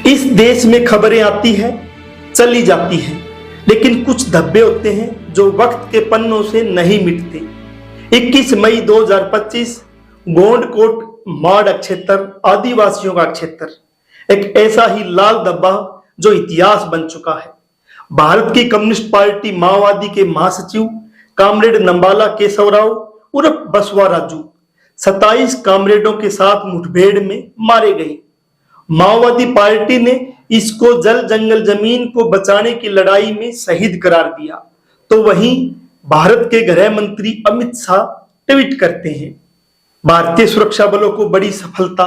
इस देश में खबरें आती हैं, चली जाती हैं, लेकिन कुछ धब्बे होते हैं जो वक्त के पन्नों से नहीं मिटते। 21 मई 2025 गोंडकोट माड़ क्षेत्र, आदिवासियों का क्षेत्र, एक ऐसा ही लाल धब्बा जो इतिहास बन चुका है। भारत की कम्युनिस्ट पार्टी माओवादी के महासचिव कामरेड नंबाला केशवराव उर्फ बसवा राजू 27 कामरेडों के साथ मुठभेड़ में मारे गए। माओवादी पार्टी ने इसको जल जंगल जमीन को बचाने की लड़ाई में शहीद करार दिया। तो वहीं भारत के गृह मंत्री अमित शाह ट्वीट करते हैं, भारतीय सुरक्षा बलों को बड़ी सफलता,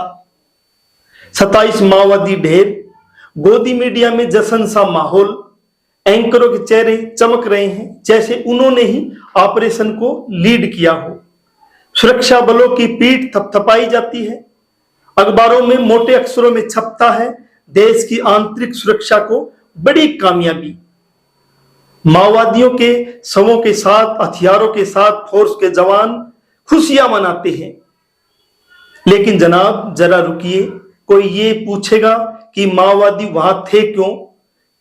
27 माओवादी ढेर। गोदी मीडिया में जश्न सा माहौल, एंकरों के चेहरे चमक रहे हैं जैसे उन्होंने ही ऑपरेशन को लीड किया हो। सुरक्षा बलों की पीठ थपथपाई जाती है, अखबारों में मोटे अक्षरों में छपता है, देश की आंतरिक सुरक्षा को बड़ी कामयाबी। माओवादियों के शवों के साथ, हथियारों के साथ फोर्स के जवान खुशियां मनाते हैं। लेकिन जनाब जरा रुकिए, कोई ये पूछेगा कि माओवादी वहां थे क्यों?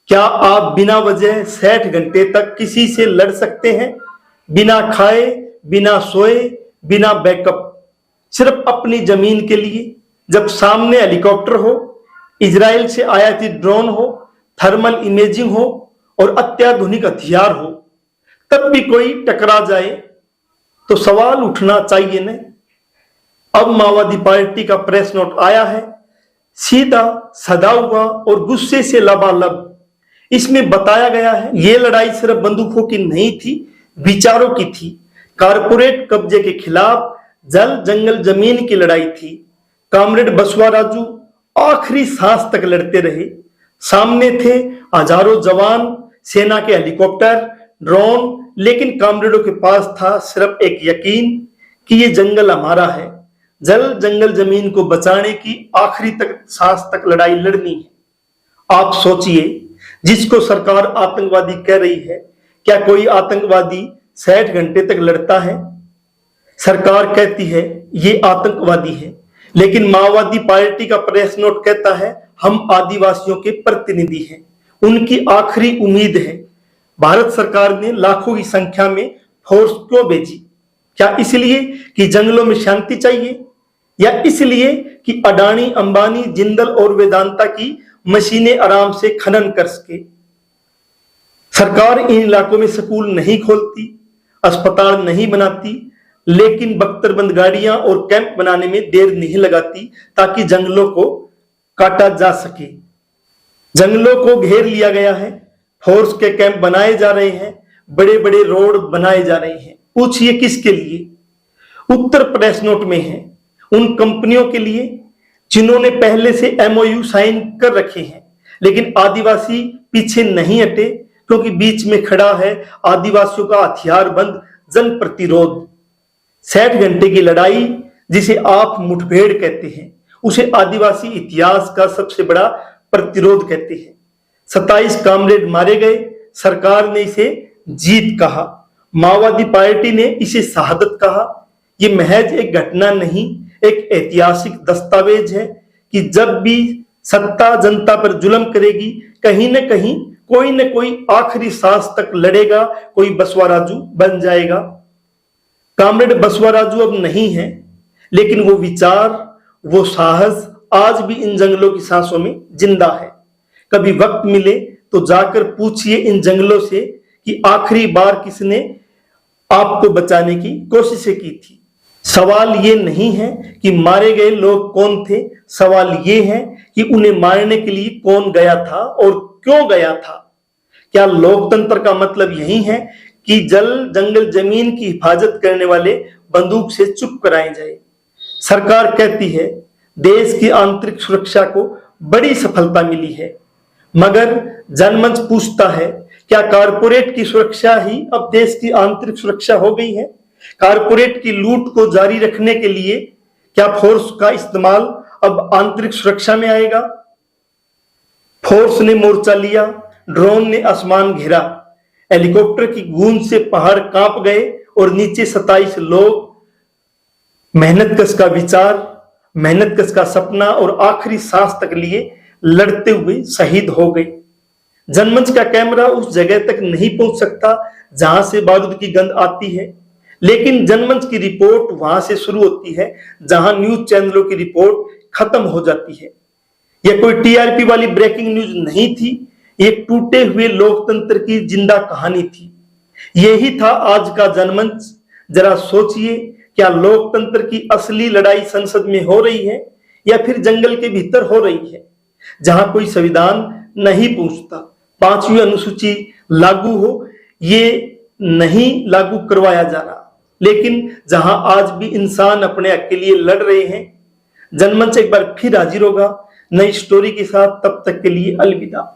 क्या आप बिना वजह 60 घंटे तक किसी से लड़ सकते हैं? बिना खाए, बिना सोए, बिना बैकअप, सिर्फ अपनी जमीन के लिए? जब सामने हेलीकॉप्टर हो, इजराइल से आयातित ड्रोन हो, थर्मल इमेजिंग हो और अत्याधुनिक हथियार हो, तब भी कोई टकरा जाए तो सवाल उठना चाहिए न। अब माओवादी पार्टी का प्रेस नोट आया है, सीधा, सदा हुआ और गुस्से से लबालब। इसमें बताया गया है यह लड़ाई सिर्फ बंदूकों की नहीं थी, विचारों की थी। कारपोरेट कब्जे के खिलाफ जल जंगल जमीन की लड़ाई थी। कामरेड बसवा राजू आखिरी सांस तक लड़ते रहे। सामने थे हजारों जवान, सेना के हेलीकॉप्टर, ड्रोन, लेकिन कामरेडों के पास था सिर्फ एक यकीन कि ये जंगल हमारा है। जल जंगल जमीन को बचाने की आखिरी तक सांस तक लड़ाई लड़नी है। आप सोचिए, जिसको सरकार आतंकवादी कह रही है, क्या कोई आतंकवादी 60 घंटे तक लड़ता है? सरकार कहती है ये आतंकवादी है, लेकिन माओवादी पार्टी का प्रेस नोट कहता है हम आदिवासियों के प्रतिनिधि हैं, उनकी आखिरी उम्मीद है। भारत सरकार ने लाखों की संख्या में फोर्स क्यों भेजी? क्या इसलिए कि जंगलों में शांति चाहिए, या इसलिए कि अडानी, अंबानी, जिंदल और वेदांता की मशीनें आराम से खनन कर सके? सरकार इन इलाकों में स्कूल नहीं खोलती, अस्पताल नहीं बनाती, लेकिन बख्तरबंद गाड़ियां और कैंप बनाने में देर नहीं लगाती ताकि जंगलों को काटा जा सके। जंगलों को घेर लिया गया है, फोर्स के कैंप बनाए जा रहे हैं, बड़े बड़े रोड बनाए जा रहे हैं। पूछिए किसके लिए? उत्तर प्रेस नोट में है उन कंपनियों के लिए जिन्होंने पहले से एमओयू साइन कर रखे हैं। लेकिन आदिवासी पीछे नहीं हटे, क्योंकि बीच में खड़ा है आदिवासियों का हथियारबंद जन प्रतिरोध। 60 घंटे की लड़ाई जिसे आप मुठभेड़ कहते हैं, उसे आदिवासी इतिहास का सबसे बड़ा प्रतिरोध कहते हैं। 27 कामरेड मारे गए, सरकार ने इसे जीत कहा, माओवादी पार्टी ने इसे शहादत कहा। यह महज एक घटना नहीं, एक ऐतिहासिक दस्तावेज है कि जब भी सत्ता जनता पर जुल्म करेगी, कहीं न कहीं कोई न कोई आखिरी सांस तक लड़ेगा, कोई बसवा राजू बन जाएगा। कामरेड बसवा राजू अब नहीं है, लेकिन वो विचार, वो साहस आज भी इन जंगलों की सांसों में जिंदा है। कभी वक्त मिले तो जाकर पूछिए इन जंगलों से कि आखिरी बार किसने आपको बचाने की कोशिशें की थी। सवाल ये नहीं है कि मारे गए लोग कौन थे, सवाल ये है कि उन्हें मारने के लिए कौन गया था और क्यों गया था। क्या लोकतंत्र का मतलब यही है कि जल जंगल जमीन की हिफाजत करने वाले बंदूक से चुप कराए जाए? सरकार कहती है देश की आंतरिक सुरक्षा को बड़ी सफलता मिली है, मगर जनमंच पूछता है क्या कारपोरेट की सुरक्षा ही अब देश की आंतरिक सुरक्षा हो गई है? कारपोरेट की लूट को जारी रखने के लिए क्या फोर्स का इस्तेमाल अब आंतरिक सुरक्षा में आएगा? फोर्स ने मोर्चा लिया, ड्रोन ने आसमान घेरा, हेलीकॉप्टर की गूंज से पहाड़ कांप गए और नीचे 27 लोग, मेहनत कश का विचार, मेहनत कश का सपना और आखिरी सांस तक लिए लड़ते हुए शहीद हो गए। जनमंच का कैमरा उस जगह तक नहीं पहुंच सकता जहां से बारूद की गंध आती है, लेकिन जनमंच की रिपोर्ट वहां से शुरू होती है जहां न्यूज चैनलों की रिपोर्ट खत्म हो जाती है। यह कोई टीआरपी वाली ब्रेकिंग न्यूज नहीं थी, एक टूटे हुए लोकतंत्र की जिंदा कहानी थी। यही था आज का जनमंच। जरा सोचिए, क्या लोकतंत्र की असली लड़ाई संसद में हो रही है या फिर जंगल के भीतर हो रही है, जहां कोई संविधान नहीं पूछता, 5वीं अनुसूची लागू हो ये नहीं लागू करवाया जा रहा, लेकिन जहां आज भी इंसान अपने हक के लिए लड़ रहे हैं। जनमंच एक बार फिर हाजिर होगा नई स्टोरी के साथ, तब तक के लिए अलविदा।